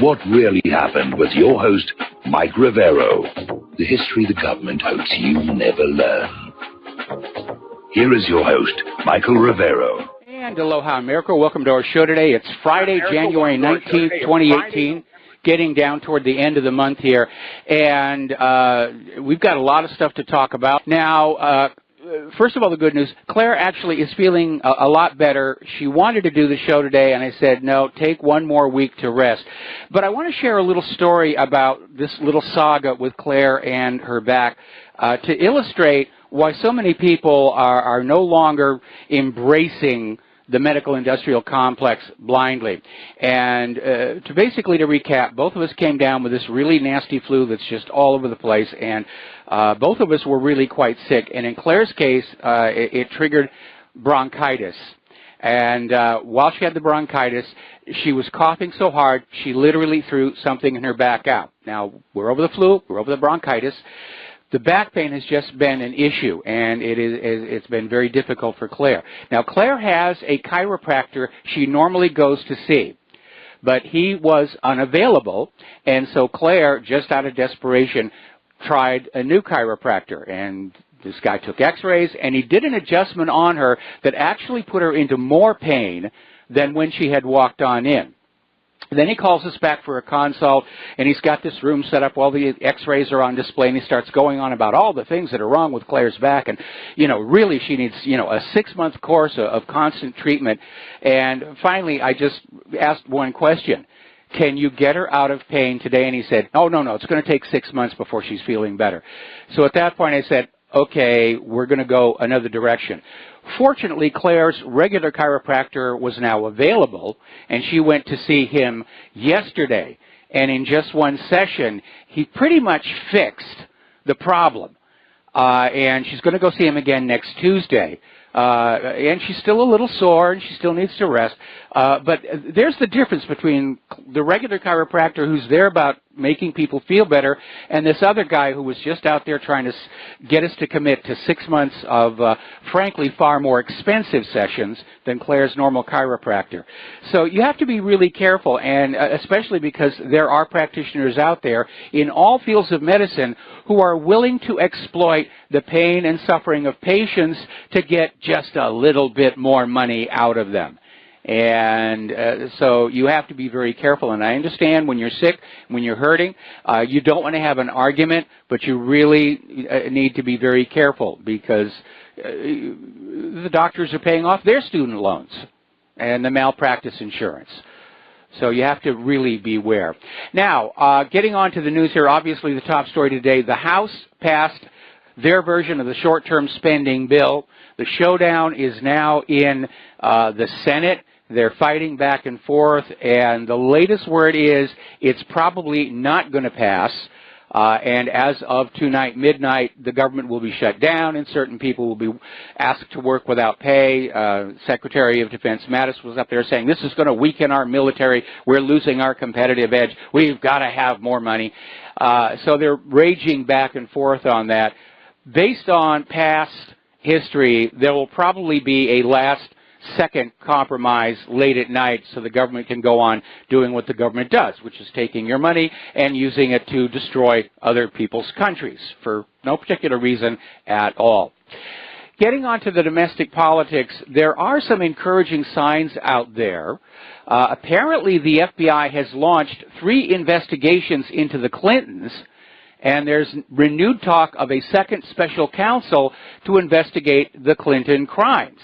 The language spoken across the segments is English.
What Really Happened with your host, Mike Rivero. The history the government hopes you never learn. Here is your host, Michael Rivero. And aloha, America. Welcome to our show today. It's Friday, January 19th, 2018. Getting down toward the end of the month here. And we've got a lot of stuff to talk about. Now, first of all, the good news, Claire actually is feeling a lot better. She wanted to do the show today, and I said, no, take one more week to rest. But I want to share a little story about this little saga with Claire and her back to illustrate why so many people are no longer embracing the medical industrial complex blindly. And to recap, both of us came down with this really nasty flu that's just all over the place, and both of us were really quite sick. And in Claire's case, it triggered bronchitis. And while she had the bronchitis, she was coughing so hard, she literally threw something in her back out. Now, we're over the flu, we're over the bronchitis. The back pain has just been an issue, and it's been very difficult for Claire. Now, Claire has a chiropractor she normally goes to see, but he was unavailable, and so Claire, just out of desperation, tried a new chiropractor, and this guy took x-rays, and he did an adjustment on her that actually put her into more pain than when she had walked on in. Then he calls us back for a consult, and he's got this room set up while the x-rays are on display, and he starts going on about all the things that are wrong with Claire's back, and, really she needs, a 6-month course of constant treatment. And finally, I just asked one question. Can you get her out of pain today? And he said, oh, no, it's going to take 6 months before she's feeling better. So at that point I said, okay, we're going to go another direction. Fortunately, Claire's regular chiropractor was now available, and she went to see him yesterday. And in just one session, he pretty much fixed the problem. And she's going to go see him again next Tuesday. And she's still a little sore, and she still needs to rest. But there's the difference between the regular chiropractor who's there about making people feel better and this other guy who was just out there trying to get us to commit to 6 months of, frankly, far more expensive sessions than Claire's normal chiropractor. So you have to be really careful, and especially because there are practitioners out there in all fields of medicine who are willing to exploit the pain and suffering of patients to get just a little bit more money out of them. And so you have to be very careful. And I understand when you're sick, when you're hurting, you don't want to have an argument, but you really need to be very careful because the doctors are paying off their student loans and the malpractice insurance. So you have to really beware. Now, getting on to the news here, obviously the top story today, the House passed their version of the short-term spending bill. The showdown is now in the Senate. They're fighting back and forth, and the latest word is it's probably not going to pass. And as of tonight, midnight, the government will be shut down, and certain people will be asked to work without pay. Secretary of Defense Mattis was up there saying, this is going to weaken our military. We're losing our competitive edge. We've got to have more money. So they're raging back and forth on that. Based on past history, there will probably be a last-second compromise late at night so the government can go on doing what the government does, which is taking your money and using it to destroy other people's countries for no particular reason at all. Getting on to the domestic politics, there are some encouraging signs out there. Apparently, the FBI has launched 3 investigations into the Clintons, and there's renewed talk of a second special counsel to investigate the Clinton crimes.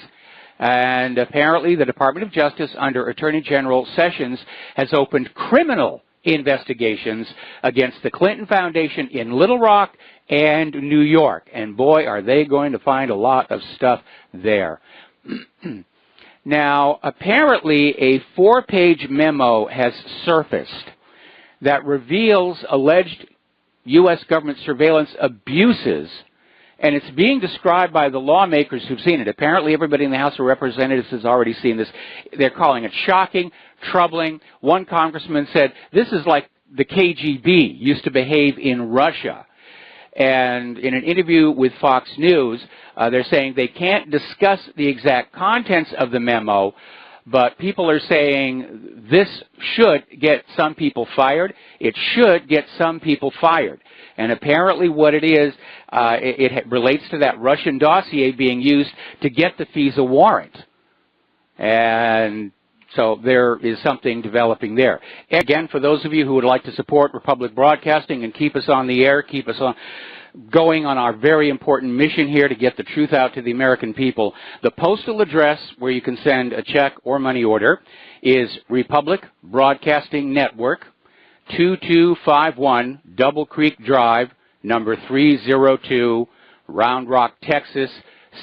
And apparently the Department of Justice under Attorney General Sessions has opened criminal investigations against the Clinton Foundation in Little Rock and New York. And boy, are they going to find a lot of stuff there. Now, apparently a 4-page memo has surfaced that reveals alleged U.S. government surveillance abuses, and it's being described by the lawmakers who've seen it. Apparently everybody in the House of Representatives has already seen this. They're calling it shocking, troubling. One congressman said, this is like the KGB used to behave in Russia. And in an interview with Fox News, they're saying they can't discuss the exact contents of the memo, But people are saying this should get some people fired. It should get some people fired. And apparently what it is, it relates to that Russian dossier being used to get the FISA warrant. And so there is something developing there. And again, for those of you who would like to support Republic Broadcasting and keep us on the air, keep us on going on our very important mission here to get the truth out to the American people, the postal address where you can send a check or money order is Republic Broadcasting Network, 2251 Double Creek Drive, number 302, Round Rock, Texas,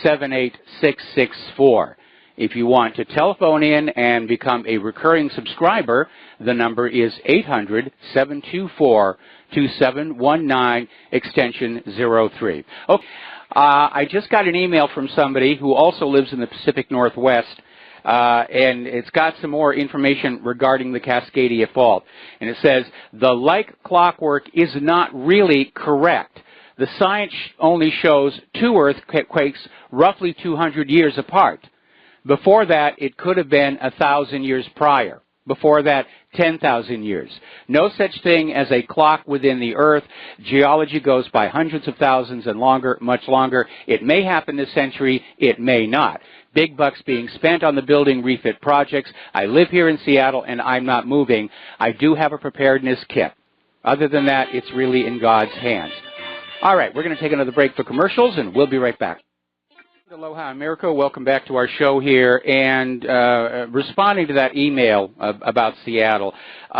78664. If you want to telephone in and become a recurring subscriber, the number is 800-724-2719, extension 03. Okay. I just got an email from somebody who also lives in the Pacific Northwest, and it's got some more information regarding the Cascadia Fault. And it says, the like clockwork is not really correct. The science only shows 2 earthquakes roughly 200 years apart. Before that, it could have been 1,000 years prior. Before that, 10,000 years. No such thing as a clock within the earth. Geology goes by hundreds of thousands and longer, much longer. It may happen this century. It may not. Big bucks being spent on the building refit projects. I live here in Seattle, and I'm not moving. I do have a preparedness kit. Other than that, it's really in God's hands. All right, we're going to take another break for commercials, and we'll be right back. Aloha America, welcome back to our show here, and responding to that email about Seattle,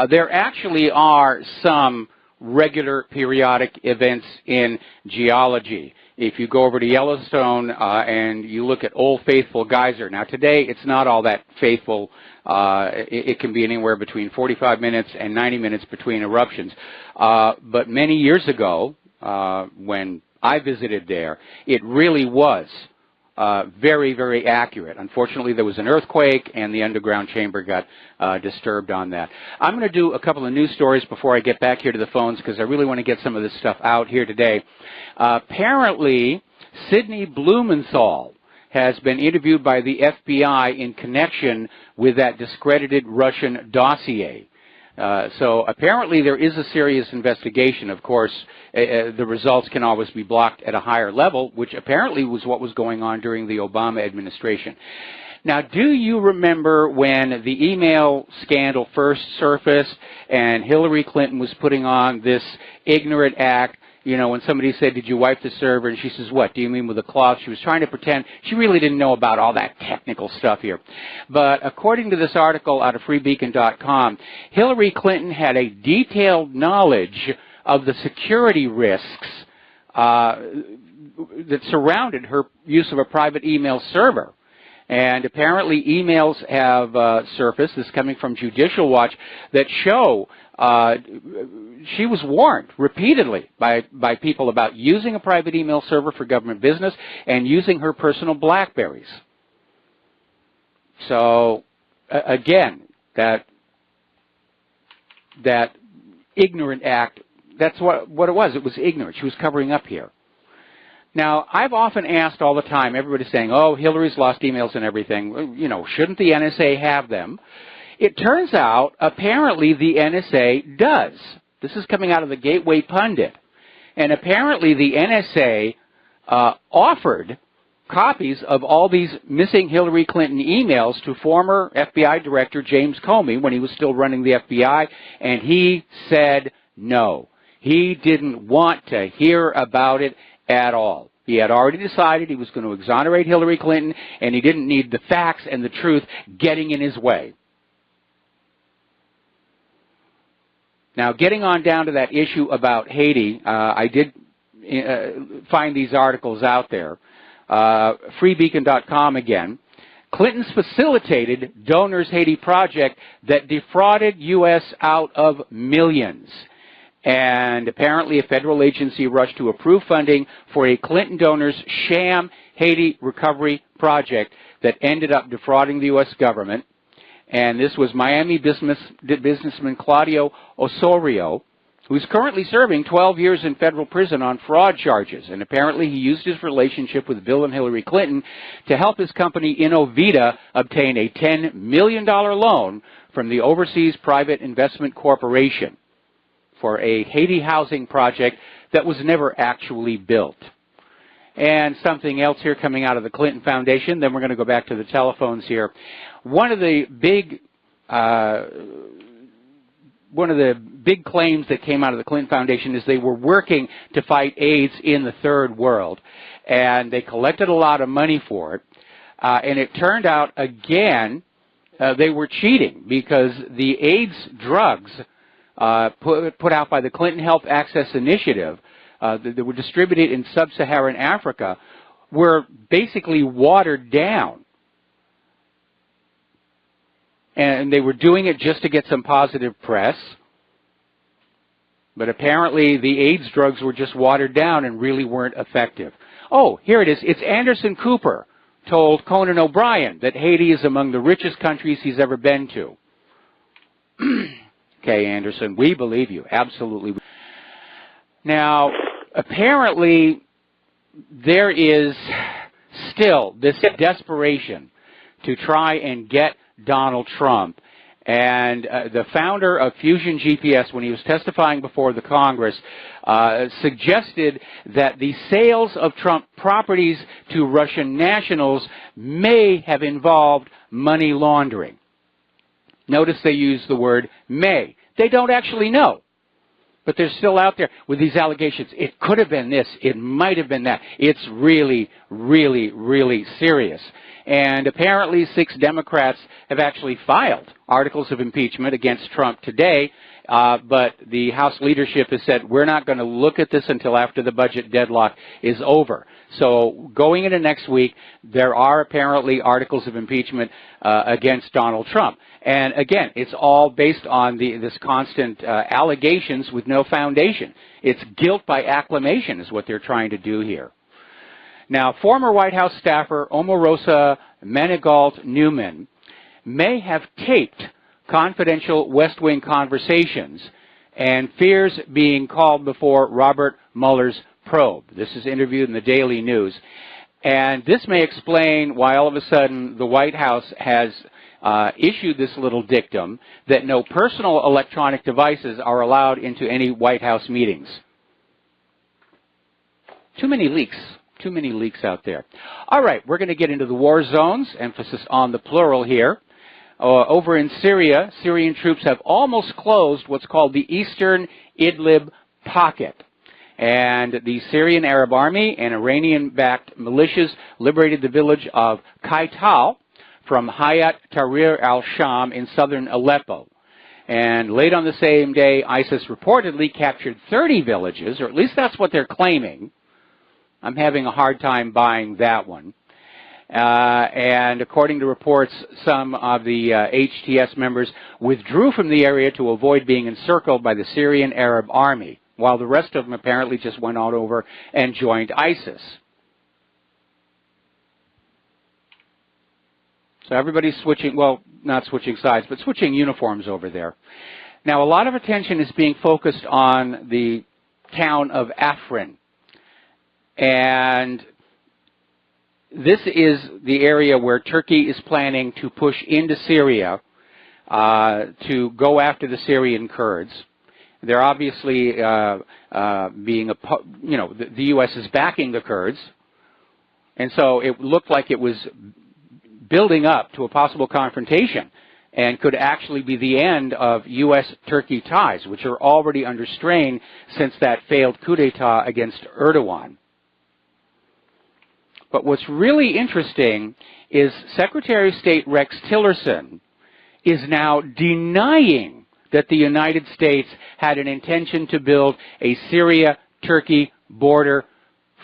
there actually are some regular periodic events in geology. If you go over to Yellowstone and you look at Old Faithful Geyser, now today it's not all that faithful. It can be anywhere between 45 minutes and 90 minutes between eruptions. But many years ago, when I visited there, it really was very, very accurate. Unfortunately, there was an earthquake, and the underground chamber got disturbed on that. I'm going to do a couple of news stories before I get back here to the phones, because I really want to get some of this stuff out here today. Apparently, Sidney Blumenthal has been interviewed by the FBI in connection with that discredited Russian dossier. So apparently there is a serious investigation. Of course, the results can always be blocked at a higher level, which apparently was what was going on during the Obama administration. Now, do you remember when the email scandal first surfaced and Hillary Clinton was putting on this ignorant act? You know, when somebody said, did you wipe the server? And she says, what, do you mean with a cloth? She was trying to pretend. She really didn't know about all that technical stuff here. But according to this article out of freebeacon.com, Hillary Clinton had a detailed knowledge of the security risks that surrounded her use of a private email server. And apparently emails have surfaced, this is coming from Judicial Watch, that show she was warned repeatedly by people about using a private email server for government business and using her personal BlackBerries. So, again, that ignorant act, that's what it was. It was ignorant. She was covering up here. Now, I've often asked all the time, everybody's saying, oh, Hillary's lost emails and everything. Well, you know, shouldn't the NSA have them? It turns out, apparently, the NSA does. This is coming out of the Gateway Pundit. And apparently, the NSA offered copies of all these missing Hillary Clinton emails to former FBI Director James Comey when he was still running the FBI, and he said no. He didn't want to hear about it at all. He had already decided he was going to exonerate Hillary Clinton, and he didn't need the facts and the truth getting in his way. Now, getting on down to that issue about Haiti, I did find these articles out there. Freebeacon.com again. Clintons facilitated donors Haiti project that defrauded U.S. out of millions. And apparently a federal agency rushed to approve funding for a Clinton donors sham Haiti recovery project that ended up defrauding the U.S. government. And this was Miami businessman Claudio Osorio, who's currently serving 12 years in federal prison on fraud charges. And apparently he used his relationship with Bill and Hillary Clinton to help his company Innovita obtain a $10 million loan from the Overseas Private Investment Corporation for a Haiti housing project that was never actually built. And something else here coming out of the Clinton Foundation, then we're going to go back to the telephones here. One of the big claims that came out of the Clinton Foundation is they were working to fight AIDS in the third world. And they collected a lot of money for it. And it turned out, again, they were cheating because the AIDS drugs put out by the Clinton Health Access Initiative that were distributed in sub-Saharan Africa were basically watered down. And they were doing it just to get some positive press. But apparently the AIDS drugs were just watered down and really weren't effective. Oh, here it is. It's Anderson Cooper told Conan O'Brien that Haiti is among the richest countries he's ever been to. Okay, Anderson, we believe you. Absolutely. Now, apparently there is still this desperation to try and get Donald Trump. And the founder of Fusion GPS, when he was testifying before the Congress, suggested that the sales of Trump properties to Russian nationals may have involved money laundering. Notice they use the word may. They don't actually know. But they're still out there with these allegations. It could have been this. It might have been that. It's really, really, really serious. And apparently 6 Democrats have actually filed articles of impeachment against Trump today, but the House leadership has said, we're not going to look at this until after the budget deadlock is over. So going into next week, there are apparently articles of impeachment against Donald Trump. And again, it's all based on this constant allegations with no foundation. It's guilt by acclamation is what they're trying to do here. Now, former White House staffer Omarosa Manigault-Newman may have taped confidential West Wing conversations and fears being called before Robert Mueller's probe. This is interviewed in the Daily News. And this may explain why all of a sudden the White House has issued this little dictum that no personal electronic devices are allowed into any White House meetings. Too many leaks. Too many leaks out there. All right, we're going to get into the war zones, emphasis on the plural here. Over in Syria, Syrian troops have almost closed what's called the Eastern Idlib pocket. And the Syrian Arab Army and Iranian-backed militias liberated the village of Kaital from Hayat Tahrir al-Sham in southern Aleppo. And late on the same day, ISIS reportedly captured 30 villages, or at least that's what they're claiming. I'm having a hard time buying that one. And according to reports, some of the HTS members withdrew from the area to avoid being encircled by the Syrian Arab Army, while the rest of them apparently just went on over and joined ISIS. So everybody's switching, well, not switching sides, but switching uniforms over there. Now, a lot of attention is being focused on the town of Afrin. And this is the area where Turkey is planning to push into Syria to go after the Syrian Kurds. They're obviously being, the U.S. is backing the Kurds. And so it looked like it was building up to a possible confrontation and could actually be the end of U.S.-Turkey ties, which are already under strain since that failed coup d'etat against Erdogan. But what's really interesting is Secretary of State Rex Tillerson is now denying that the United States had an intention to build a Syria-Turkey border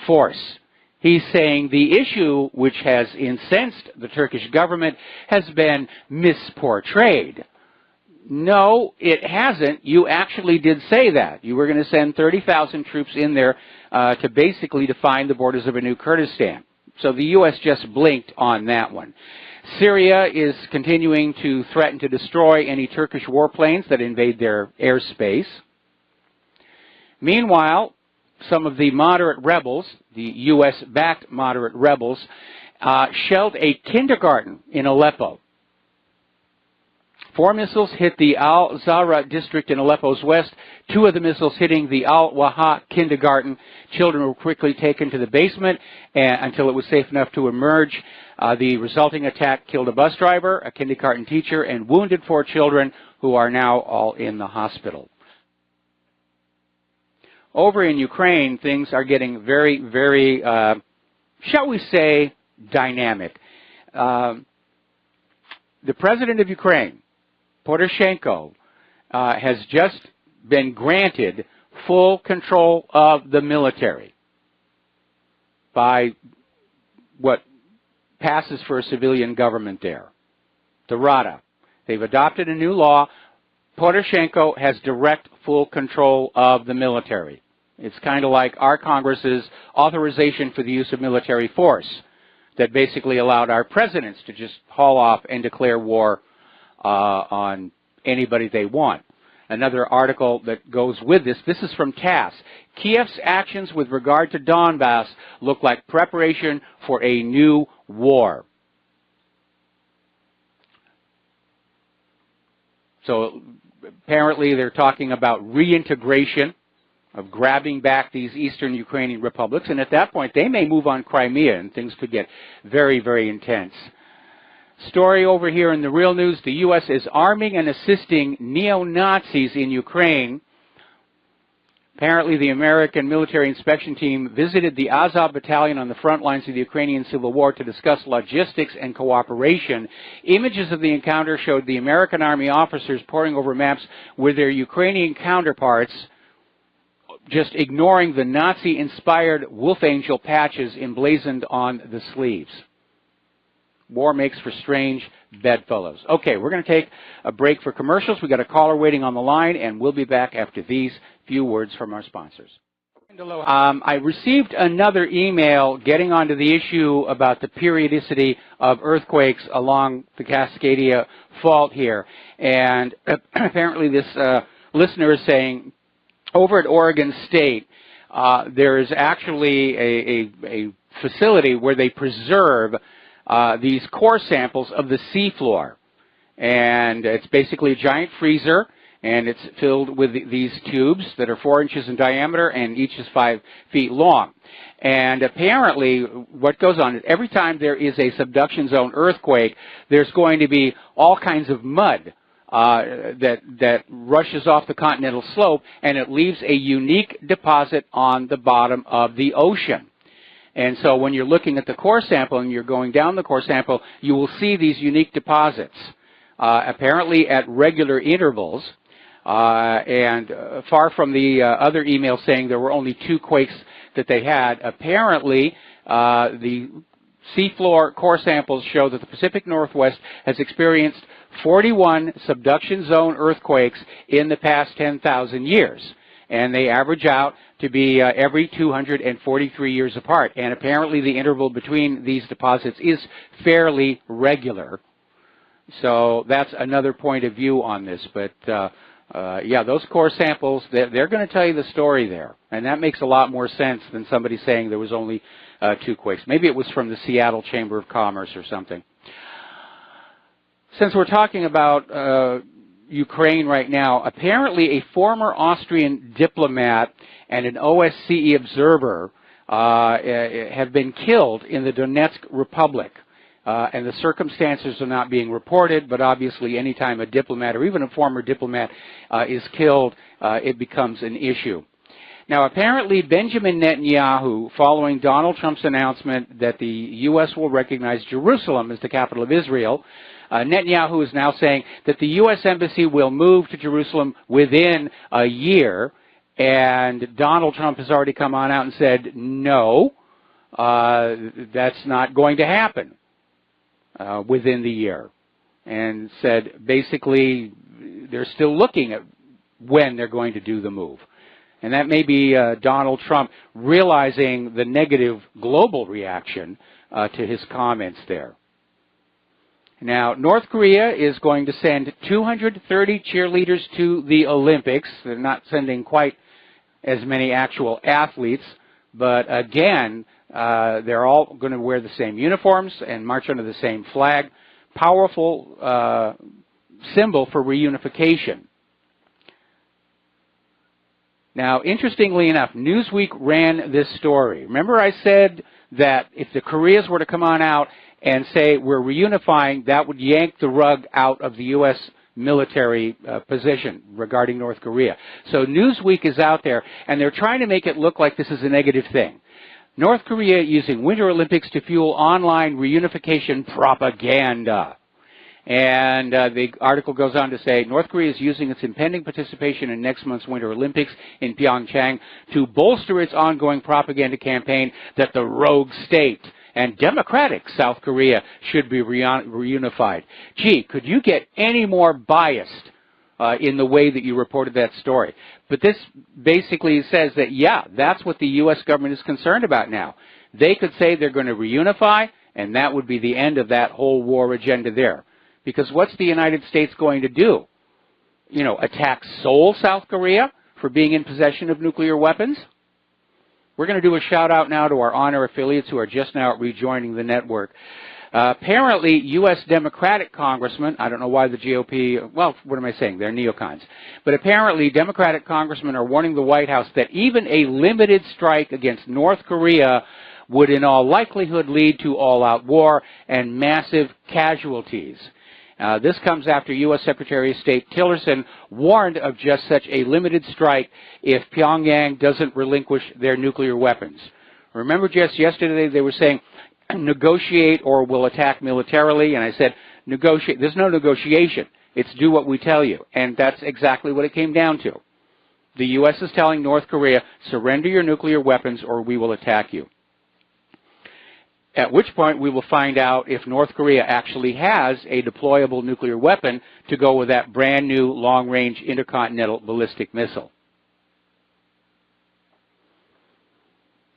force. He's saying the issue, which has incensed the Turkish government, has been misportrayed. No, it hasn't. You actually did say that. You were going to send 30,000 troops in there to basically define the borders of a new Kurdistan. So the U.S. just blinked on that one. Syria is continuing to threaten to destroy any Turkish warplanes that invade their airspace. Meanwhile, some of the moderate rebels, the U.S.-backed moderate rebels, shelled a kindergarten in Aleppo. 4 missiles hit the Al-Zahra district in Aleppo's west, 2 of the missiles hitting the Al-Waha kindergarten. Children were quickly taken to the basement until it was safe enough to emerge. The resulting attack killed a bus driver, a kindergarten teacher, and wounded 4 children who are now all in the hospital. Over in Ukraine, things are getting very, very, shall we say, dynamic. The president of Ukraine, Poroshenko, has just been granted full control of the military by what passes for a civilian government there, the Rada. They've adopted a new law. Poroshenko has direct full control of the military. It's kind of like our Congress's authorization for the use of military force that basically allowed our presidents to just haul off and declare war on anybody they want. Another article that goes with this is from TASS. Kiev's actions with regard to Donbass look like preparation for a new war. So apparently they're talking about reintegration, of grabbing back these eastern Ukrainian republics, and at that point they may move on Crimea and things could get very, very intense. Story over here in the real news, the U.S. is arming and assisting neo-Nazis in Ukraine. Apparently the American military inspection team visited the Azov battalion on the front lines of the Ukrainian civil war to discuss logistics and cooperation. Images of the encounter showed the American Army officers poring over maps with their Ukrainian counterparts, just ignoring the Nazi-inspired wolf angel patches emblazoned on the sleeves. War makes for strange bedfellows. Okay, we're going to take a break for commercials. We've got a caller waiting on the line, and we'll be back after these few words from our sponsors. I received another email getting onto the issue about the periodicity of earthquakes along the Cascadia Fault here. And apparently this listener is saying, over at Oregon State, there is actually a facility where they preserve these core samples of the seafloor. And it's basically a giant freezer, and it's filled with these tubes that are 4 inches in diameter, and each is 5 feet long. And apparently what goes on is every time there is a subduction zone earthquake, there's going to be all kinds of mud that rushes off the continental slope, and it leaves a unique deposit on the bottom of the ocean. And so when you're looking at the core sample and you're going down the core sample, you will see these unique deposits, apparently at regular intervals, and far from the other email saying there were only 2 quakes that they had. Apparently, the seafloor core samples show that the Pacific Northwest has experienced 41 subduction zone earthquakes in the past 10,000 years. And they average out to be every 243 years apart. And apparently the interval between these deposits is fairly regular. So that's another point of view on this. But yeah, those core samples, they're going to tell you the story there. And that makes a lot more sense than somebody saying there was only 2 quakes. Maybe it was from the Seattle Chamber of Commerce or something. Since we're talking about Ukraine right now, apparently a former Austrian diplomat and an OSCE observer have been killed in the Donetsk Republic. And the circumstances are not being reported, but obviously any time a diplomat or even a former diplomat is killed, it becomes an issue. Now, apparently Benjamin Netanyahu, following Donald Trump's announcement that the U.S. will recognize Jerusalem as the capital of Israel, Netanyahu is now saying that the U.S. Embassy will move to Jerusalem within a year, and Donald Trump has already come on out and said, no, that's not going to happen within the year, and said basically they're still looking at when they're going to do the move. And that may be Donald Trump realizing the negative global reaction to his comments there. Now, North Korea is going to send 230 cheerleaders to the Olympics. They're not sending quite as many actual athletes, but again, they're all going to wear the same uniforms and march under the same flag. Powerful symbol for reunification. Now, interestingly enough, Newsweek ran this story. Remember I said that if the Koreas were to come on out and say we're reunifying, that would yank the rug out of the U.S. military position regarding North Korea. So Newsweek is out there, and they're trying to make it look like this is a negative thing. North Korea using Winter Olympics to fuel online reunification propaganda. And the article goes on to say, North Korea is using its impending participation in next month's Winter Olympics in Pyeongchang to bolster its ongoing propaganda campaign that the rogue state and democratic South Korea should be reunified. Gee, could you get any more biased in the way that you reported that story? But this basically says that, yeah, that's what the U.S. government is concerned about now. They could say they're going to reunify, and that would be the end of that whole war agenda there. Because what's the United States going to do? You know, attack Seoul, South Korea, for being in possession of nuclear weapons? We're going to do a shout-out now to our honor affiliates who are just now rejoining the network. Apparently, U.S. Democratic congressmen, I don't know why the GOP, well, what am I saying? They're neocons. But apparently, Democratic congressmen are warning the White House that even a limited strike against North Korea would in all likelihood lead to all-out war and massive casualties. This comes after U.S. Secretary of State Tillerson warned of just such a limited strike if Pyongyang doesn't relinquish their nuclear weapons. Remember just yesterday they were saying negotiate or we'll attack militarily, and I said negotiate. There's no negotiation. It's do what we tell you, and that's exactly what it came down to. The U.S. is telling North Korea, surrender your nuclear weapons or we will attack you. At which point we will find out if North Korea actually has a deployable nuclear weapon to go with that brand new long-range intercontinental ballistic missile.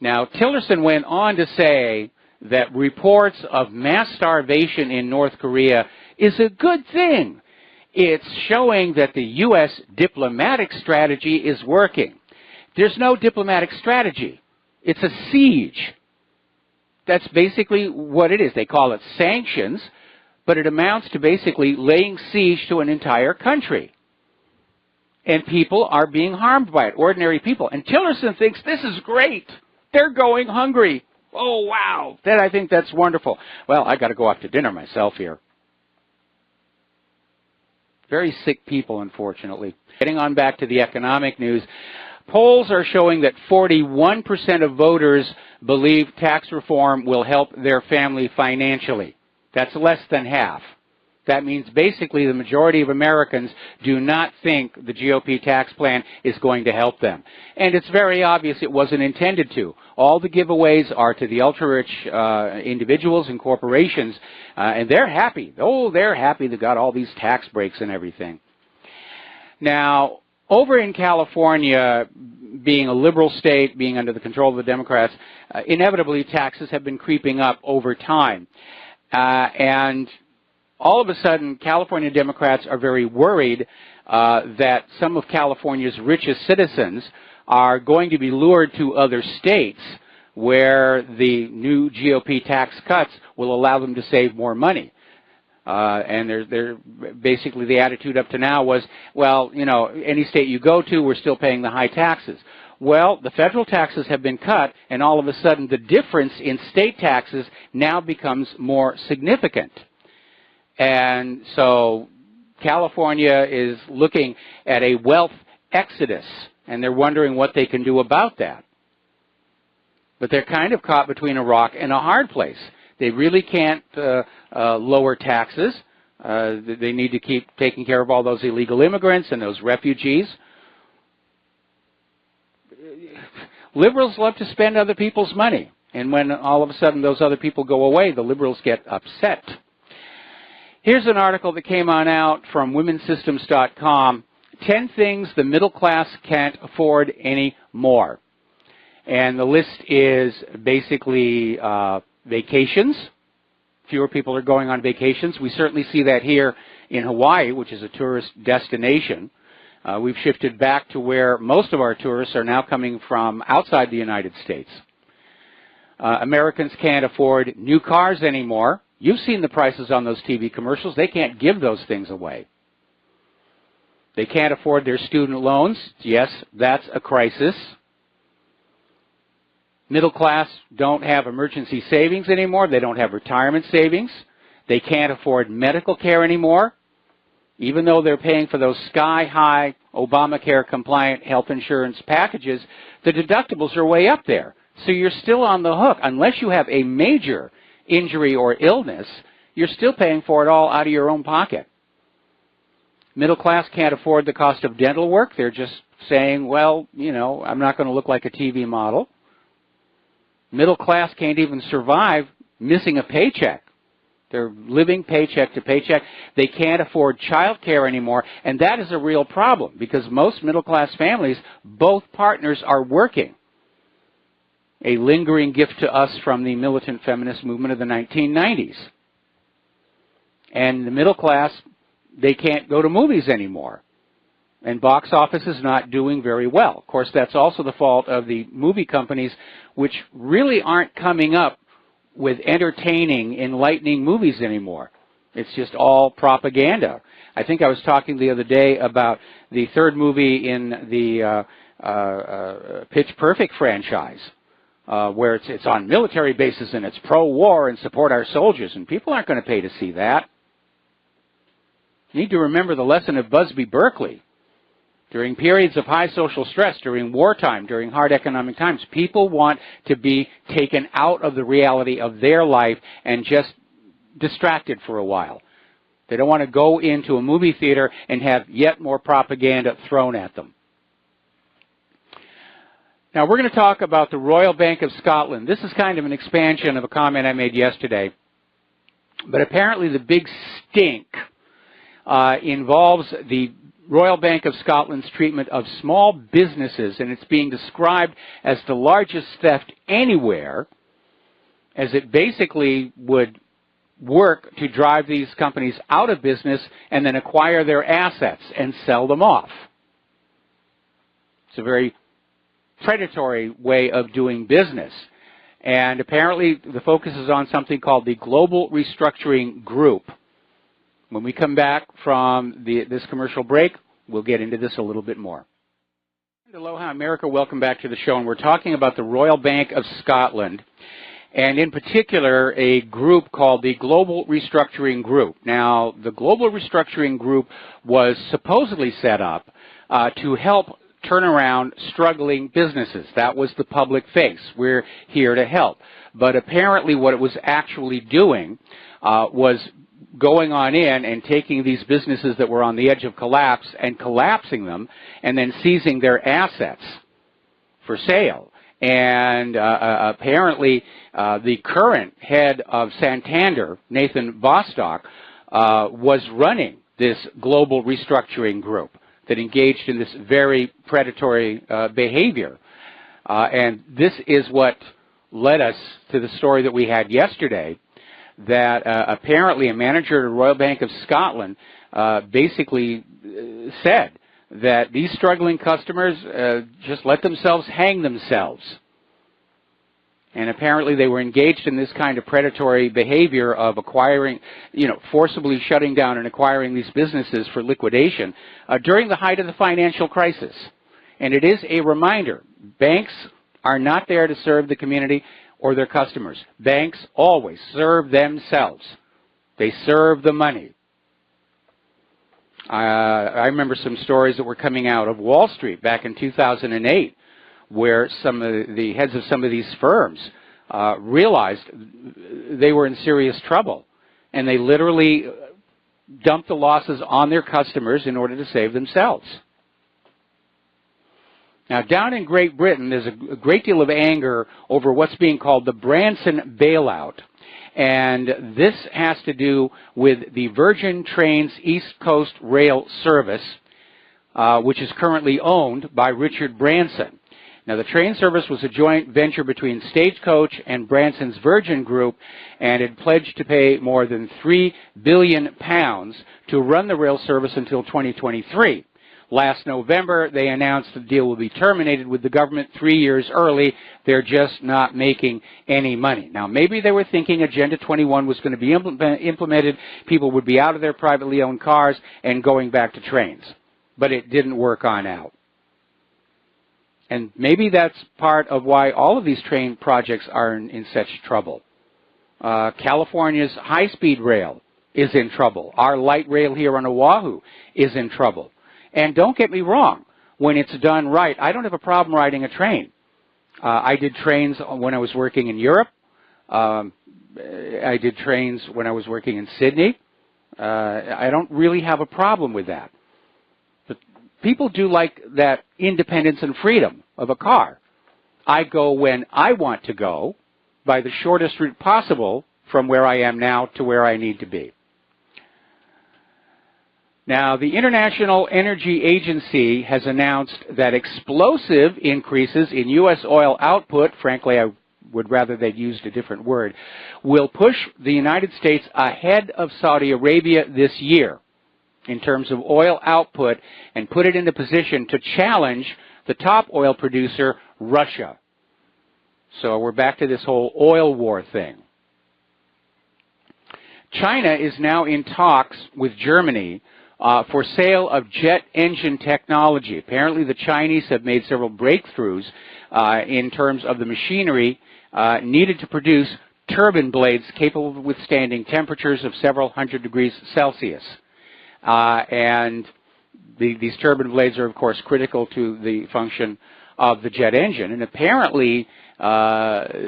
Now, Tillerson went on to say that reports of mass starvation in North Korea is a good thing. It's showing that the U.S. diplomatic strategy is working. There's no diplomatic strategy. It's a siege. That's basically what it is. They call it sanctions, but it amounts to basically laying siege to an entire country. And people are being harmed by it, ordinary people. And Tillerson thinks this is great. They're going hungry. Oh, wow. I think that's wonderful. Well, I got to go off to dinner myself here. Very sick people, unfortunately. Getting on back to the economic news. Polls are showing that 41% of voters believe tax reform will help their family financially. That's less than half. That means basically the majority of Americans do not think the GOP tax plan is going to help them. And it's very obvious it wasn't intended to. All the giveaways are to the ultra-rich individuals and corporations, and they're happy. Oh, they're happy they got all these tax breaks and everything. Now, over in California, being a liberal state, being under the control of the Democrats, inevitably taxes have been creeping up over time. And all of a sudden, California Democrats are very worried that some of California's richest citizens are going to be lured to other states where the new GOP tax cuts will allow them to save more money. And they're basically the attitude up to now was, well, you know, any state you go to, we're still paying the high taxes. Well, the federal taxes have been cut, and all of a sudden the difference in state taxes now becomes more significant. And so California is looking at a wealth exodus, and they're wondering what they can do about that. But they're kind of caught between a rock and a hard place. They really can't lower taxes. They need to keep taking care of all those illegal immigrants and those refugees. Liberals love to spend other people's money. And when all of a sudden those other people go away, the liberals get upset. Here's an article that came on out from womensystems.com, 10 things the middle class can't afford anymore. And the list is basically vacations. Fewer people are going on vacations. We certainly see that here in Hawaii, which is a tourist destination. We've shifted back to where most of our tourists are now coming from outside the United States. Americans can't afford new cars anymore. You've seen the prices on those TV commercials. They can't give those things away. They can't afford their student loans. Yes, that's a crisis. Middle class don't have emergency savings anymore. They don't have retirement savings. They can't afford medical care anymore. Even though they're paying for those sky-high Obamacare-compliant health insurance packages, the deductibles are way up there. So you're still on the hook. Unless you have a major injury or illness, you're still paying for it all out of your own pocket. Middle class can't afford the cost of dental work. They're just saying, well, you know, I'm not going to look like a TV model. Middle class can't even survive missing a paycheck. They're living paycheck to paycheck. They can't afford child care anymore, and that is a real problem because most middle-class families, both partners are working. A lingering gift to us from the militant feminist movement of the 1990s. And the middle class, they can't go to movies anymore. And box office is not doing very well. Of course, that's also the fault of the movie companies, which really aren't coming up with entertaining, enlightening movies anymore. It's just all propaganda. I think I was talking the other day about the third movie in the Pitch Perfect franchise, where it's on military bases and it's pro-war and support our soldiers, and people aren't going to pay to see that. You need to remember the lesson of Busby Berkeley. During periods of high social stress, during wartime, during hard economic times, people want to be taken out of the reality of their life and just distracted for a while. They don't want to go into a movie theater and have yet more propaganda thrown at them. Now, we're going to talk about the Royal Bank of Scotland. This is kind of an expansion of a comment I made yesterday. But apparently the big stink involves the Royal Bank of Scotland's treatment of small businesses, and it's being described as the largest theft anywhere, as it basically would work to drive these companies out of business and then acquire their assets and sell them off. It's a very predatory way of doing business. And apparently the focus is on something called the Global Restructuring Group. When we come back from this commercial break, we'll get into this a little bit more. Aloha America, welcome back to the show, and we're talking about the Royal Bank of Scotland, and in particular a group called the Global Restructuring Group. Now, the Global Restructuring Group was supposedly set up to help turn around struggling businesses. That was the public face. We're here to help. But apparently what it was actually doing was going on in and taking these businesses that were on the edge of collapse and collapsing them and then seizing their assets for sale. And apparently the current head of Santander, Nathan Bostock, was running this Global Restructuring Group that engaged in this very predatory behavior. And this is what led us to the story that we had yesterday, that apparently a manager at the Royal Bank of Scotland basically said that these struggling customers just let themselves hang themselves. And apparently they were engaged in this kind of predatory behavior of acquiring, forcibly shutting down and acquiring these businesses for liquidation during the height of the financial crisis. And it is a reminder, banks are not there to serve the community or their customers. Banks always serve themselves. They serve the money. I remember some stories that were coming out of Wall Street back in 2008, where some of the heads of some of these firms realized they were in serious trouble, and they literally dumped the losses on their customers in order to save themselves. Now, down in Great Britain, there's a great deal of anger over what's being called the Branson bailout. And this has to do with the Virgin Trains East Coast Rail Service, which is currently owned by Richard Branson. Now, the train service was a joint venture between Stagecoach and Branson's Virgin Group, and it pledged to pay more than £3 billion to run the rail service until 2023. Last November, they announced the deal will be terminated with the government 3 years early. They're just not making any money. Now, maybe they were thinking Agenda 21 was going to be implemented, people would be out of their privately owned cars and going back to trains. But it didn't work on out. And maybe that's part of why all of these train projects are in such trouble. California's high-speed rail is in trouble. Our light rail here on Oahu is in trouble. And don't get me wrong, when it's done right, I don't have a problem riding a train. I did trains when I was working in Europe. I did trains when I was working in Sydney. I don't really have a problem with that. But people do like that independence and freedom of a car. I go when I want to go by the shortest route possible from where I am now to where I need to be. Now, the International Energy Agency has announced that explosive increases in U.S. oil output, frankly, I would rather they'd used a different word, will push the United States ahead of Saudi Arabia this year in terms of oil output and put it in a position to challenge the top oil producer, Russia. So we're back to this whole oil war thing. China is now in talks with Germany for sale of jet engine technology. Apparently the Chinese have made several breakthroughs in terms of the machinery needed to produce turbine blades capable of withstanding temperatures of several hundred degrees Celsius. And these turbine blades are, of course, critical to the function of the jet engine. And apparently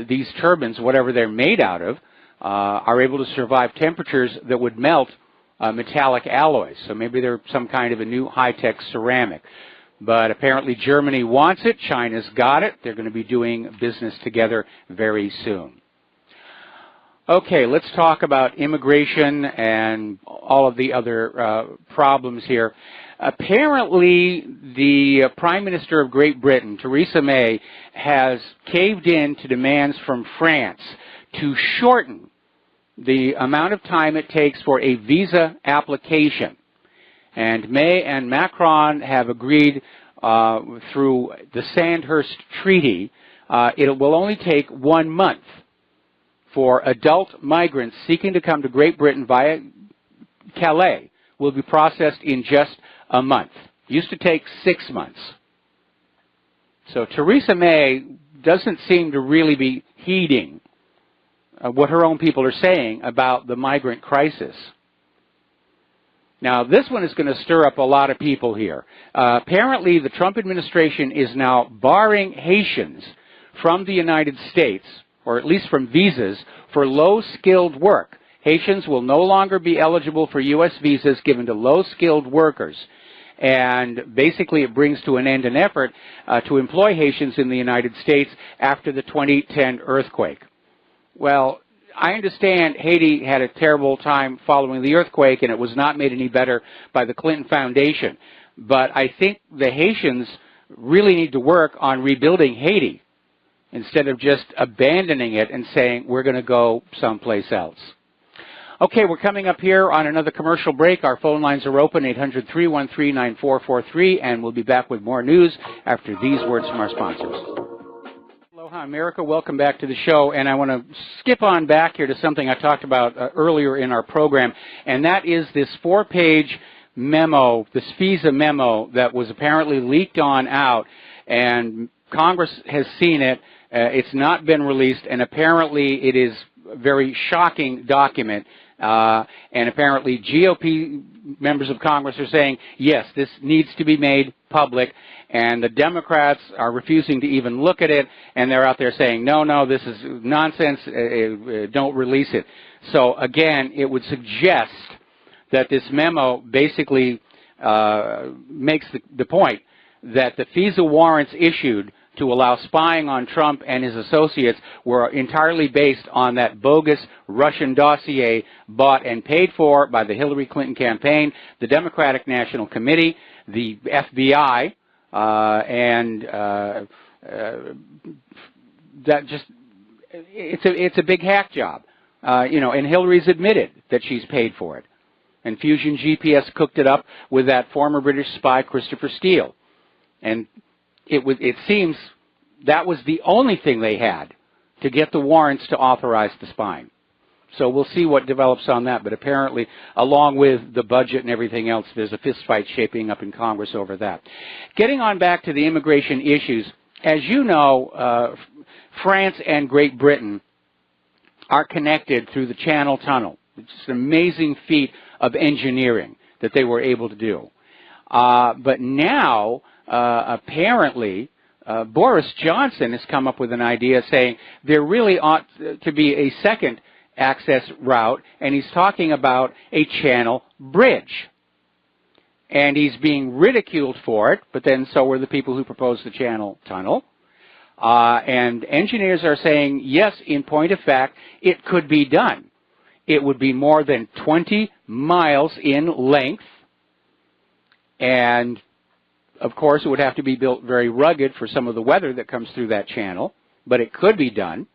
these turbines, whatever they're made out of, are able to survive temperatures that would melt metallic alloys. So maybe they're some kind of a new high-tech ceramic. But apparently Germany wants it. China's got it. They're going to be doing business together very soon. Okay, let's talk about immigration and all of the other problems here. Apparently, the Prime Minister of Great Britain, Theresa May, has caved in to demands from France to shorten the amount of time it takes for a visa application. And May and Macron have agreed through the Sandhurst Treaty, it will only take 1 month for adult migrants seeking to come to Great Britain via Calais will be processed in just a month. It used to take 6 months. So Theresa May doesn't seem to really be heeding what her own people are saying about the migrant crisis. Now, this one is going to stir up a lot of people here. Apparently, the Trump administration is now barring Haitians from the United States, or at least from visas, for low-skilled work. Haitians will no longer be eligible for U.S. visas given to low-skilled workers. And basically, it brings to an end an effort to employ Haitians in the United States after the 2010 earthquake. Well, I understand Haiti had a terrible time following the earthquake, and it was not made any better by the Clinton Foundation. But I think the Haitians really need to work on rebuilding Haiti instead of just abandoning it and saying, we're going to go someplace else. Okay, we're coming up here on another commercial break. Our phone lines are open, 800-313-9443, and we'll be back with more news after these words from our sponsors. Aloha, America. Welcome back to the show, and I want to skip on back here to something I talked about earlier in our program, and that is this 4-page memo, this FISA memo that was apparently leaked on out, and Congress has seen it. It's not been released, and apparently it is a very shocking document, and apparently GOP members of Congress are saying, yes, this needs to be made public, and the Democrats are refusing to even look at it, and they're out there saying, no, no, this is nonsense, don't release it. So again, it would suggest that this memo basically makes the point that the FISA warrants issued to allow spying on Trump and his associates were entirely based on that bogus Russian dossier bought and paid for by the Hillary Clinton campaign, the Democratic National Committee, the FBI, and that just, it's a big hack job. You know, and Hillary's admitted that she's paid for it. And Fusion GPS cooked it up with that former British spy Christopher Steele. And it seems that was the only thing they had to get the warrants to authorize the spying. So we'll see what develops on that. But apparently, along with the budget and everything else, there's a fist fight shaping up in Congress over that. Getting on back to the immigration issues, as you know, France and Great Britain are connected through the Channel Tunnel. It's an amazing feat of engineering that they were able to do. But now, apparently, Boris Johnson has come up with an idea saying there really ought to be a second access route, and he's talking about a channel bridge. And he's being ridiculed for it, but then so were the people who proposed the Channel Tunnel. And engineers are saying, yes, in point of fact, it could be done. It would be more than 20 miles in length, and of course it would have to be built very rugged for some of the weather that comes through that channel, but it could be done.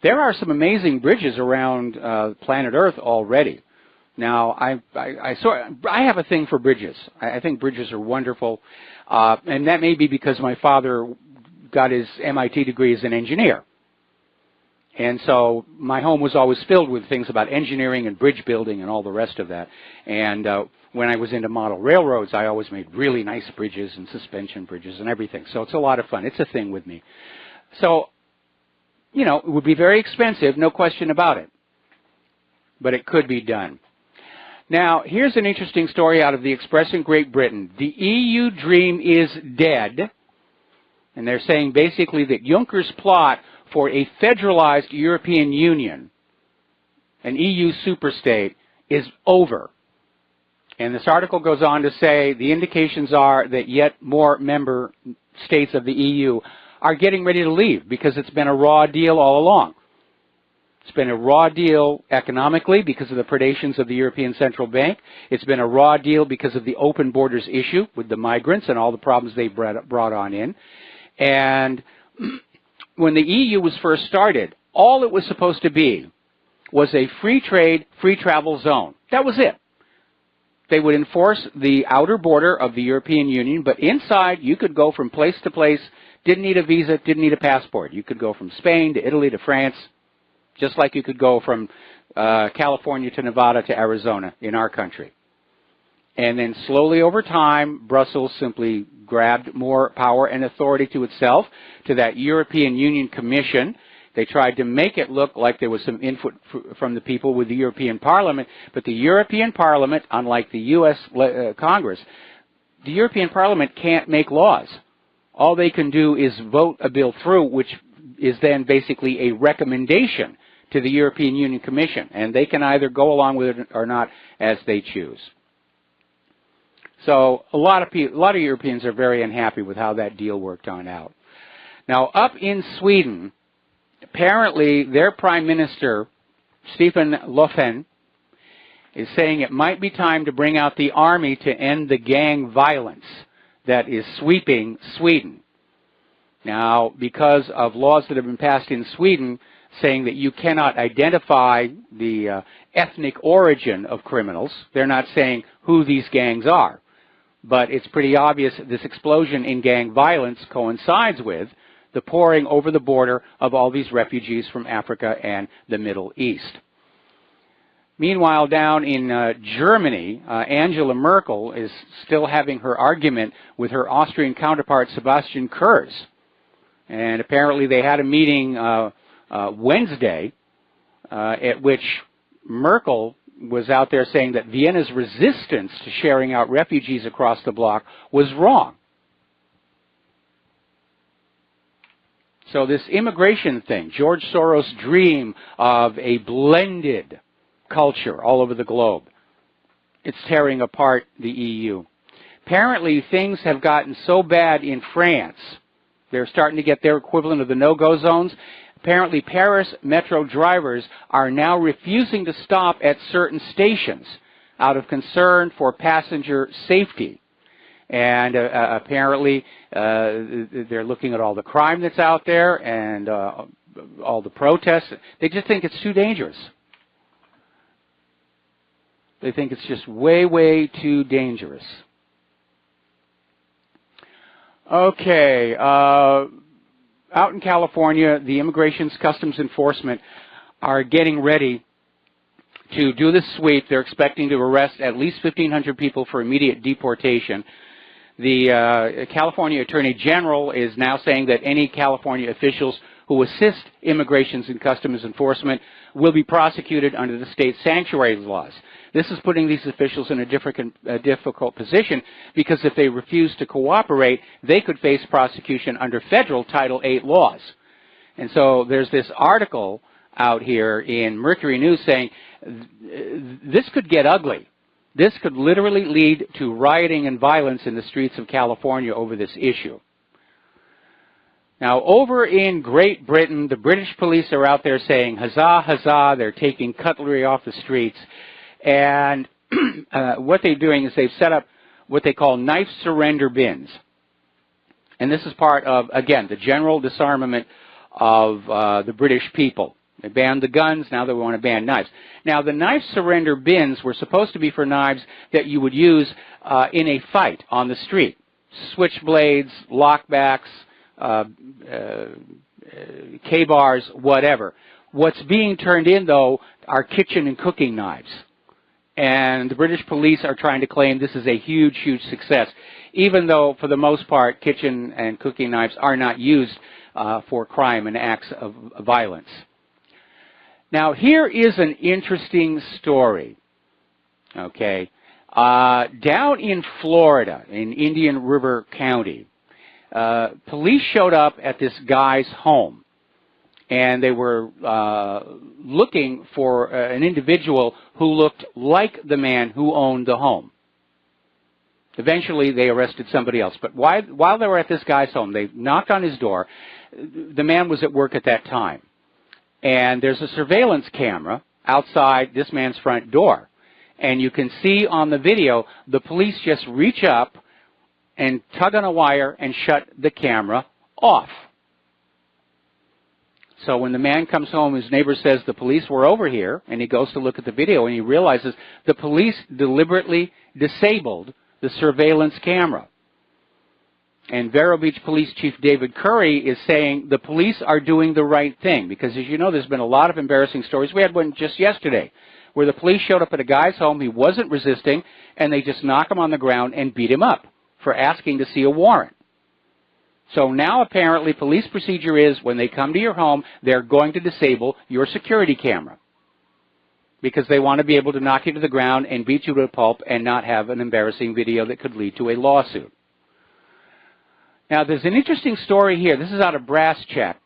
There are some amazing bridges around planet Earth already. Now, I have a thing for bridges. I think bridges are wonderful, and that may be because my father got his MIT degree as an engineer. And so my home was always filled with things about engineering and bridge building and all the rest of that. And when I was into model railroads, I always made really nice bridges and suspension bridges and everything. So it's a lot of fun. It's a thing with me. So, you know, it would be very expensive, no question about it. But it could be done. Now, here's an interesting story out of the Express in Great Britain. The EU dream is dead. And they're saying basically that Juncker's plot for a federalized European Union, an EU superstate, is over. And this article goes on to say the indications are that yet more member states of the EU are getting ready to leave because it's been a raw deal all along. It's been a raw deal economically because of the predations of the European Central Bank. It's been a raw deal because of the open borders issue with the migrants and all the problems they brought on in. And when the EU was first started, all it was supposed to be was a free trade, free travel zone. That was it. They would enforce the outer border of the European Union, but inside you could go from place to place, didn't need a visa, didn't need a passport. You could go from Spain to Italy to France, just like you could go from California to Nevada to Arizona in our country. And then slowly over time, Brussels simply grabbed more power and authority to itself, to that European Union Commission. They tried to make it look like there was some input from the people with the European Parliament, but the European Parliament, unlike the U.S. Congress, the European Parliament can't make laws. All they can do is vote a bill through, which is then basically a recommendation to the European Union Commission, and they can either go along with it or not as they choose. So a lot of Europeans are very unhappy with how that deal worked on out. Now, up in Sweden, apparently their Prime Minister, Stefan Löfven, is saying it might be time to bring out the army to end the gang violence that is sweeping Sweden. Now, because of laws that have been passed in Sweden saying that you cannot identify the ethnic origin of criminals, they're not saying who these gangs are. But it's pretty obvious that this explosion in gang violence coincides with the pouring over the border of all these refugees from Africa and the Middle East. Meanwhile, down in Germany, Angela Merkel is still having her argument with her Austrian counterpart, Sebastian Kurz. And apparently they had a meeting Wednesday at which Merkel was out there saying that Vienna's resistance to sharing out refugees across the bloc was wrong. So this immigration thing, George Soros' dream of a blended culture all over the globe, it's tearing apart the EU. Apparently things have gotten so bad in France, they're starting to get their equivalent of the no-go zones. Apparently Paris metro drivers are now refusing to stop at certain stations out of concern for passenger safety. And apparently they're looking at all the crime that's out there and all the protests. They just think it's too dangerous. They think it's just way, way too dangerous. Okay, out in California, the Immigration Customs Enforcement are getting ready to do this sweep. They're expecting to arrest at least 1,500 people for immediate deportation. The California Attorney General is now saying that any California officials who assist Immigration and Customs Enforcement will be prosecuted under the state sanctuary laws. This is putting these officials in a difficult position, because if they refuse to cooperate, they could face prosecution under federal Title VIII laws. And so there's this article out here in Mercury News saying this could get ugly. This could literally lead to rioting and violence in the streets of California over this issue. Now, over in Great Britain, the British police are out there saying, huzzah, huzzah, they're taking cutlery off the streets. And what they're doing is they've set up what they call knife surrender bins. And this is part of, again, the general disarmament of the British people. They banned the guns, now they want to ban knives. Now, the knife surrender bins were supposed to be for knives that you would use in a fight on the street. Switchblades, lockbacks, K-bars, whatever. What's being turned in, though, are kitchen and cooking knives. And the British police are trying to claim this is a huge, huge success, even though, for the most part, kitchen and cooking knives are not used for crime and acts of violence. Now, here is an interesting story, okay? Down in Florida, in Indian River County, police showed up at this guy's home, and they were looking for an individual who looked like the man who owned the home. Eventually, they arrested somebody else. But while they were at this guy's home, they knocked on his door. The man was at work at that time. And there's a surveillance camera outside this man's front door. And you can see on the video, the police just reach up and tug on a wire and shut the camera off. So when the man comes home, his neighbor says the police were over here, and he goes to look at the video, and he realizes the police deliberately disabled the surveillance camera. And Vero Beach Police Chief David Curry is saying the police are doing the right thing, because as you know, there's been a lot of embarrassing stories. We had one just yesterday where the police showed up at a guy's home, he wasn't resisting, and they just knock him on the ground and beat him up for asking to see a warrant. So now apparently police procedure is when they come to your home, they're going to disable your security camera, because they want to be able to knock you to the ground and beat you to a pulp and not have an embarrassing video that could lead to a lawsuit. Now, there's an interesting story here. This is out of Brass Check.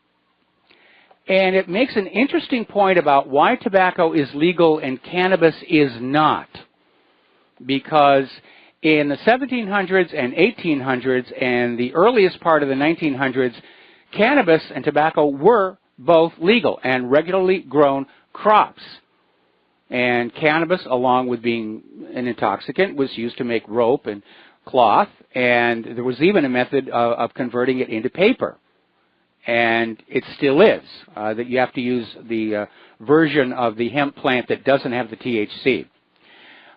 And it makes an interesting point about why tobacco is legal and cannabis is not. Because in the 1700s and 1800s and the earliest part of the 1900s, cannabis and tobacco were both legal and regularly grown crops. And cannabis, along with being an intoxicant, was used to make rope and cloth, and there was even a method of converting it into paper. And it still is, that you have to use the version of the hemp plant that doesn't have the THC.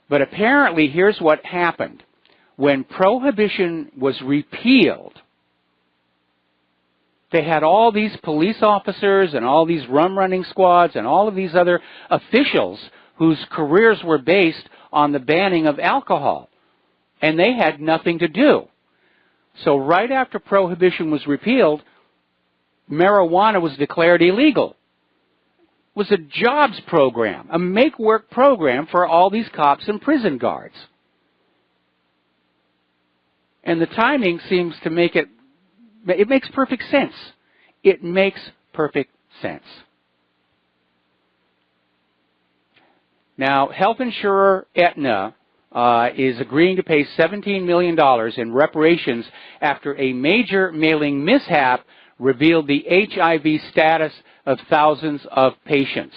But apparently, here's what happened. When Prohibition was repealed, they had all these police officers and all these rum-running squads and all of these other officials whose careers were based on the banning of alcohol. And they had nothing to do. So right after Prohibition was repealed, marijuana was declared illegal. It was a jobs program, a make-work program for all these cops and prison guards. And the timing seems to make it makes perfect sense. It makes perfect sense. Now, health insurer Aetna is agreeing to pay $17 million in reparations after a major mailing mishap revealed the HIV status of thousands of patients.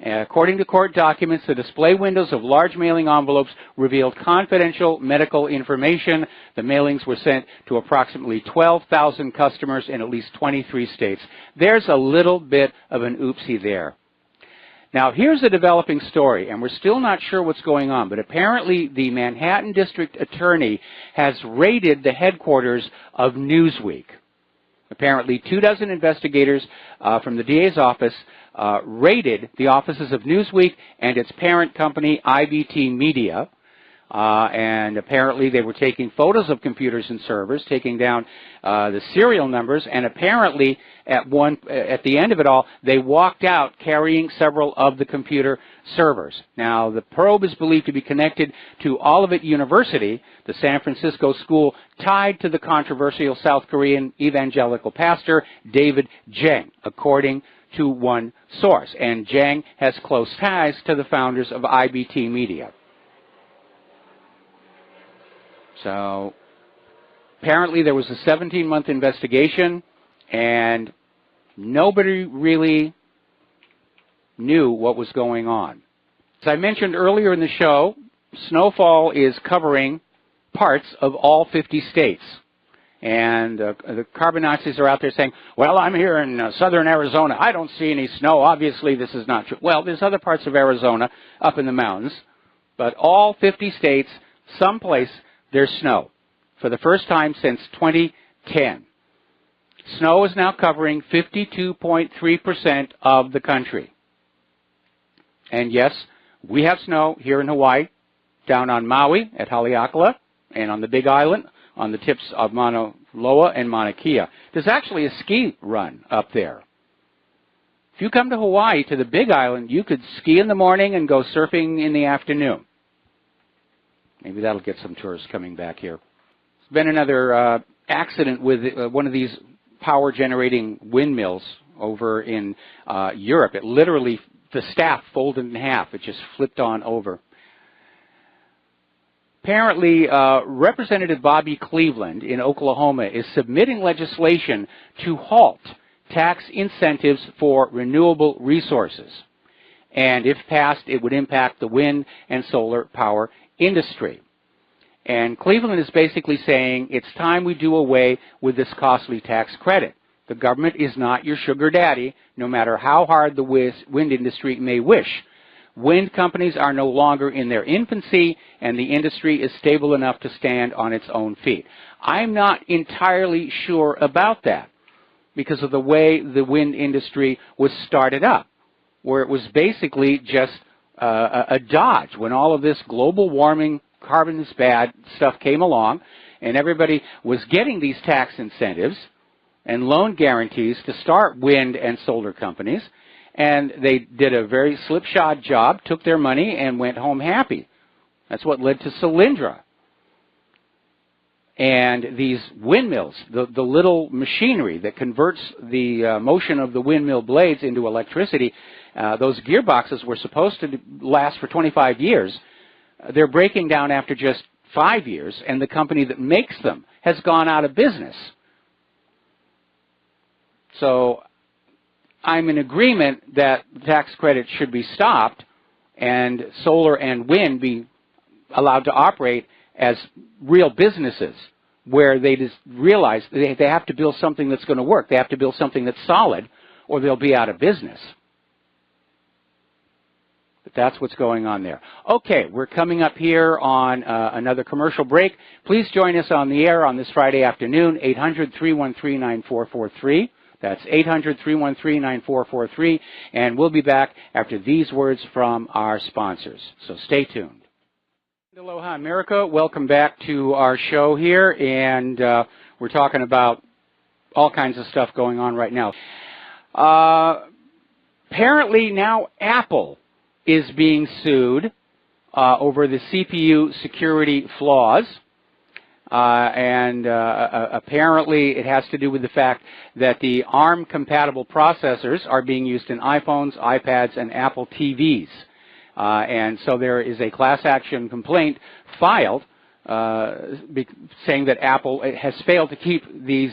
According to court documents, the display windows of large mailing envelopes revealed confidential medical information. The mailings were sent to approximately 12,000 customers in at least 23 states. There's a little bit of an oopsie there. Now, here's a developing story, and we're still not sure what's going on, but apparently the Manhattan District Attorney has raided the headquarters of Newsweek. Apparently 24 investigators from the DA's office raided the offices of Newsweek and its parent company, IBT Media. And apparently they were taking photos of computers and servers, taking down the serial numbers, and apparently at the end of it all, they walked out carrying several of the computer servers. Now, the probe is believed to be connected to Olivet University, the San Francisco school tied to the controversial South Korean evangelical pastor David Jang, according to one source. And Jang has close ties to the founders of IBT Media. So apparently there was a 17-month investigation, and nobody really knew what was going on. As I mentioned earlier in the show, snowfall is covering parts of all 50 states. And the carbon Nazis are out there saying, well, I'm here in southern Arizona. I don't see any snow. Obviously, this is not true. Well, there's other parts of Arizona up in the mountains, but all 50 states, someplace, there's snow for the first time since 2010. Snow is now covering 52.3% of the country. And yes, we have snow here in Hawaii, down on Maui at Haleakala, and on the Big Island, on the tips of Mauna Loa and Mauna Kea. There's actually a ski run up there. If you come to Hawaii, to the Big Island, you could ski in the morning and go surfing in the afternoon. Maybe that'll get some tourists coming back here. There's been another accident with one of these power-generating windmills over in Europe. It literally, the staff folded in half. It just flipped on over. Apparently, Representative Bobby Cleveland in Oklahoma is submitting legislation to halt tax incentives for renewable resources. And if passed, it would impact the wind and solar power industry. And Cleveland is basically saying it's time we do away with this costly tax credit. The government is not your sugar daddy, no matter how hard the wind industry may wish. Wind companies are no longer in their infancy, and the industry is stable enough to stand on its own feet. I'm not entirely sure about that because of the way the wind industry was started up, where it was basically just a dodge when all of this global warming, carbon is bad stuff came along, and everybody was getting these tax incentives and loan guarantees to start wind and solar companies, and they did a very slipshod job, took their money, and went home happy. That's what led to Solyndra. And these windmills, the little machinery that converts the motion of the windmill blades into electricity, those gearboxes were supposed to last for 25 years. They're breaking down after just 5 years, and the company that makes them has gone out of business. So I'm in agreement that the tax credit should be stopped and solar and wind be allowed to operate as real businesses where they just realize they have to build something that's going to work. They have to build something that's solid or they'll be out of business. But that's what's going on there. Okay, we're coming up here on another commercial break. Please join us on the air on this Friday afternoon, 800-313-9443. That's 800-313-9443. And we'll be back after these words from our sponsors. So stay tuned. Aloha, America. Welcome back to our show here. And we're talking about all kinds of stuff going on right now. Apparently now Apple is being sued over the CPU security flaws. Apparently it has to do with the fact that the ARM-compatible processors are being used in iPhones, iPads, and Apple TVs. And so there is a class action complaint filed saying that Apple has failed to keep these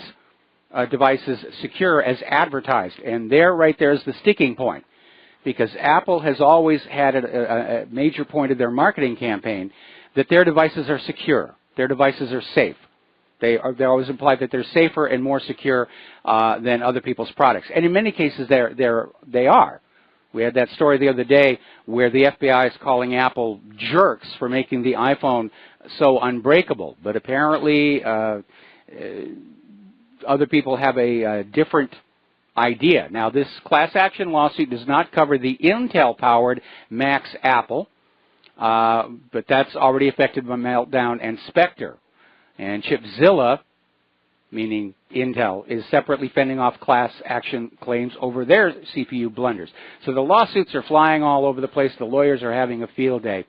devices secure as advertised. And right there is the sticking point. Because Apple has always had a major point of their marketing campaign that their devices are secure. Their devices are safe. They always imply that they're safer and more secure than other people's products. And in many cases, they are. We had that story the other day where the FBI is calling Apple jerks for making the iPhone so unbreakable. But apparently other people have a different idea. Now, this class action lawsuit does not cover the Intel-powered Max Apple, but that's already affected by Meltdown and Spectre. And Chipzilla, meaning Intel, is separately fending off class action claims over their CPU blunders. So the lawsuits are flying all over the place. The lawyers are having a field day.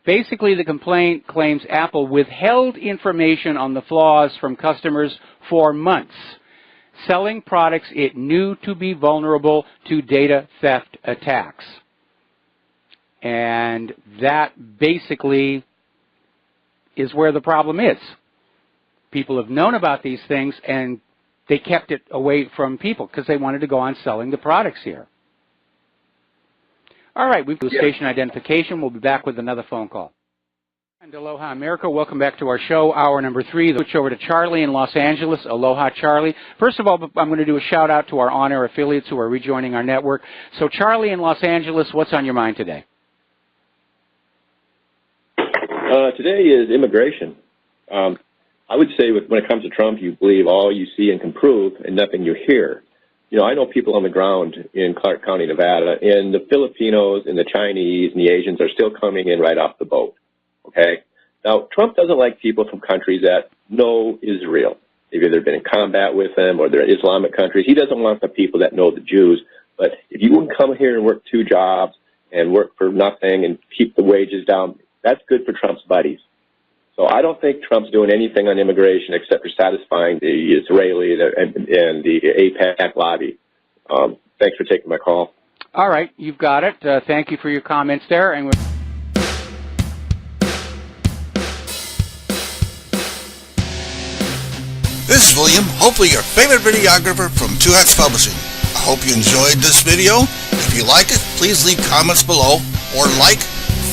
Basically, the complaint claims Apple withheld information on the flaws from customers for months, selling products it knew to be vulnerable to data theft attacks. And that basically is where the problem is. People have known about these things, and they kept it away from people because they wanted to go on selling the products here. All right, we've got station identification. We'll be back with another phone call. And Aloha America, welcome back to our show, hour number 3. Switch over to Charlie in Los Angeles. Aloha, Charlie. First of all, I'm going to do a shout-out to our on-air affiliates who are rejoining our network. So, Charlie in Los Angeles, what's on your mind today? Today is immigration. I would say when it comes to Trump, you believe all you see and can prove and nothing you hear. You know, I know people on the ground in Clark County, Nevada, and the Filipinos and the Chinese and the Asians are still coming in right off the boat, okay? Now, Trump doesn't like people from countries that know Israel. They've either been in combat with them or they're Islamic countries. He doesn't want the people that know the Jews. But if you wouldn't come here and work 2 jobs and work for nothing and keep the wages down, that's good for Trump's buddies. So I don't think Trump's doing anything on immigration except for satisfying the Israeli and the AIPAC lobby. Thanks for taking my call. All right, you've got it. Thank you for your comments there. And this is William, hopefully your favorite videographer from Two Hats Publishing. I hope you enjoyed this video. If you like it, please leave comments below or like,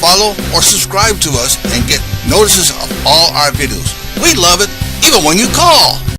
follow, or subscribe to us and get notices of all our videos. We love it, even when you call.